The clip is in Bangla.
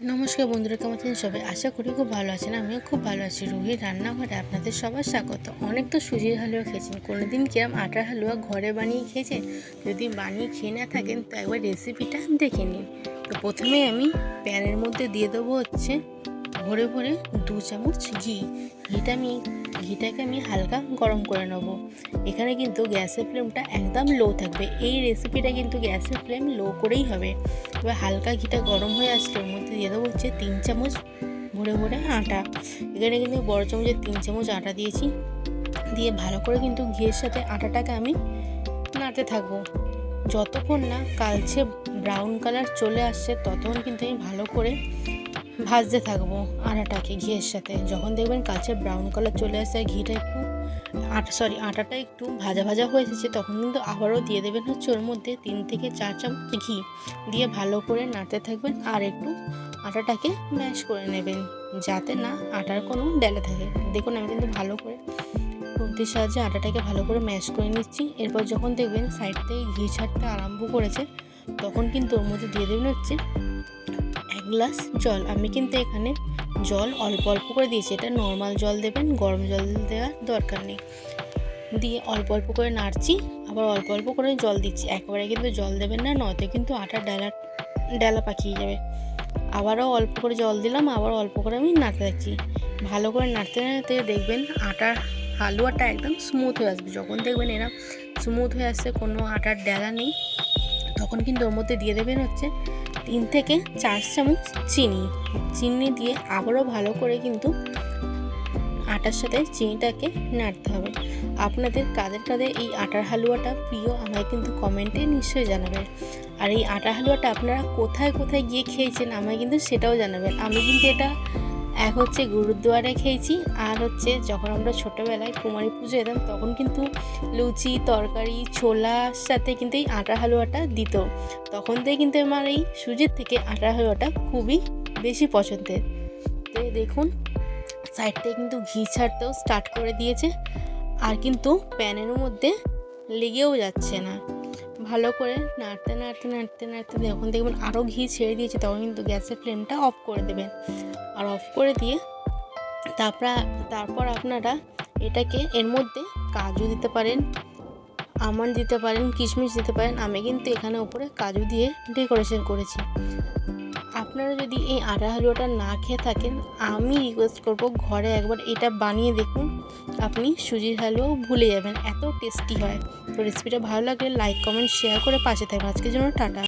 নমস্কার বন্ধুরা, কেমন আছেন সবাই? আশা করি খুব ভালো আছেন। আমিও খুব ভালো আছি। রুহির রান্নাঘরে আপনাদের সবার স্বাগত। অনেক তো সুজির হালুয়া খেয়েছেন, কোনোদিন কিরম আটার হালুয়া ঘরে বানিয়ে খেয়েছেন? যদি বানিয়ে খেয়ে না থাকেন তো একবার রেসিপিটা দেখে নিন। তো প্রথমে আমি প্যানের মধ্যে দিয়ে দেবো হচ্ছে ভরে ভরে 2 চামচ ঘি। ঘিটাকে আমি হালকা গরম করে নেব। এখানে কিন্তু গ্যাসের ফ্লেমটা একদম লো থাকবে। এই রেসিপিটা কিন্তু গ্যাসের ফ্লেম লো করেই হবে। এবার হালকা ঘিটা গরম হয়ে আসলে ওর মধ্যে দিয়ে দেবো হচ্ছে 3 চামচ ভরে ভরে আটা। এখানে কিন্তু বড় চামচের 3 চামচ আটা দিয়েছি। দিয়ে ভালো করে কিন্তু ঘিয়ের সাথে আটাটাকে আমি নাড়তে থাকবো। যতক্ষণ না কালচে ব্রাউন কালার চলে আসছে ততক্ষণ কিন্তু আমি ভালো করে ভাজতে থাকবো আটাটাকে ঘিয়ের সাথে। যখন দেখবেন কালচে ব্রাউন কালার চলে আসছে আর ঘিটা একটু আটাটা একটু ভাজা ভাজা হয়ে এসেছে, তখন কিন্তু আবারও দিয়ে দেবেন হচ্ছে ওর মধ্যে 3 থেকে 4 চামচ ঘি। দিয়ে ভালো করে নাড়তে থাকবেন আর একটু আটাটাকে ম্যাশ করে নেবেন যাতে না আটার কোনো ডেলা থাকে। দেখুন আমি কিন্তু ভালো করে খুন্তির সাহায্যে আটাটাকে ভালো করে ম্যাশ করে নিচ্ছি। এরপর যখন দেখবেন সাইড থেকে ঘি ছাড়তে আরম্ভ করেছে তখন কিন্তু ওর মধ্যে দিয়ে দেবেন হচ্ছে 1 গ্লাস জল। আমি কিন্তু এখানে জল অল্প অল্প করে দিয়েছি। এটা নর্মাল জল দেবেন, গরম জল দেওয়ার দরকার নেই। দিয়ে অল্প অল্প করে নাড়ছি, আবার অল্প অল্প করে জল দিচ্ছি। একবারে কিন্তু জল দেবেন না, নয়তো কিন্তু আটার ডালা পাকিয়ে যাবে। আবারও অল্প করে জল দিলাম, আবার অল্প করে আমি নাড়তে থাকছি। ভালো করে নাড়তে নাড়তে দেখবেন আটার হালুয়াটা একদম স্মুথ হয়ে আসবে। যখন দেখবেন এরা স্মুথ হয়ে আসছে, কোনো আটার ডেলা নেই, তখন কিন্তু ওর মধ্যে দিয়ে দেবেন হচ্ছে 3 থেকে 4 চামচ চিনি দিয়ে আবারও ভালো করে কিন্তু আটার সাথে চিনিটাকে নাড়তে হবে। আপনাদের কাদের এই আটার হালুয়াটা প্রিয় আমায় কিন্তু কমেন্টে নিশ্চয়ই জানাবেন। আর এই আটার হালুয়াটা আপনারা কোথায় কোথায় গিয়ে খেয়েছেন আমায় কিন্তু সেটাও জানাবেন। আমি কিন্তু এটা এক হচ্ছে গুরুদুয়ারে খেয়েছি, আর হচ্ছে যখন আমরা ছোটোবেলায় কুমারী পুজো যেতাম তখন কিন্তু লুচি তরকারি ছোলার সাথে কিন্তু এই আটার হালুয়াটা দিত। তখন থেকে কিন্তু আমার এই সুজির থেকে আটার হালুয়াটা খুবই বেশি পছন্দের। তো দেখুন সাইড থেকে কিন্তু ঘি ছাড়তেও স্টার্ট করে দিয়েছে, আর কিন্তু প্যানের মধ্যে লেগেও যাচ্ছে না। ভালো করে নাড়তে নাড়তে নাড়তে নাড়তে যখন দেখবেন আরও ঘি ছেড়ে দিয়েছে তখন কিন্তু গ্যাসের ফ্লেমটা অফ করে দেবেন। আর অফ করে দিয়ে তারপর আপনারা এটাকে এর মধ্যে কাজু দিতে পারেন, আমন্ড দিতে পারেন, কিশমিশ দিতে পারেন। আমি কিন্তু এখানে উপরে কাজু দিয়ে ডেকোরেশন করেছি। আপনারা যদি এই আটা হালুয়াটা না খেয়ে থাকেন, আমি রিকোয়েস্ট করব ঘরে একবার এটা বানিয়ে দেখুন। আপনি সুজির হালুয়াও ভুলে যাবেন, এত টেস্টি হয়। তো রেসিপিটা ভালো লাগলে লাইক কমেন্ট শেয়ার করে পাশে থাকবেন। আজকের জন্য টাটা।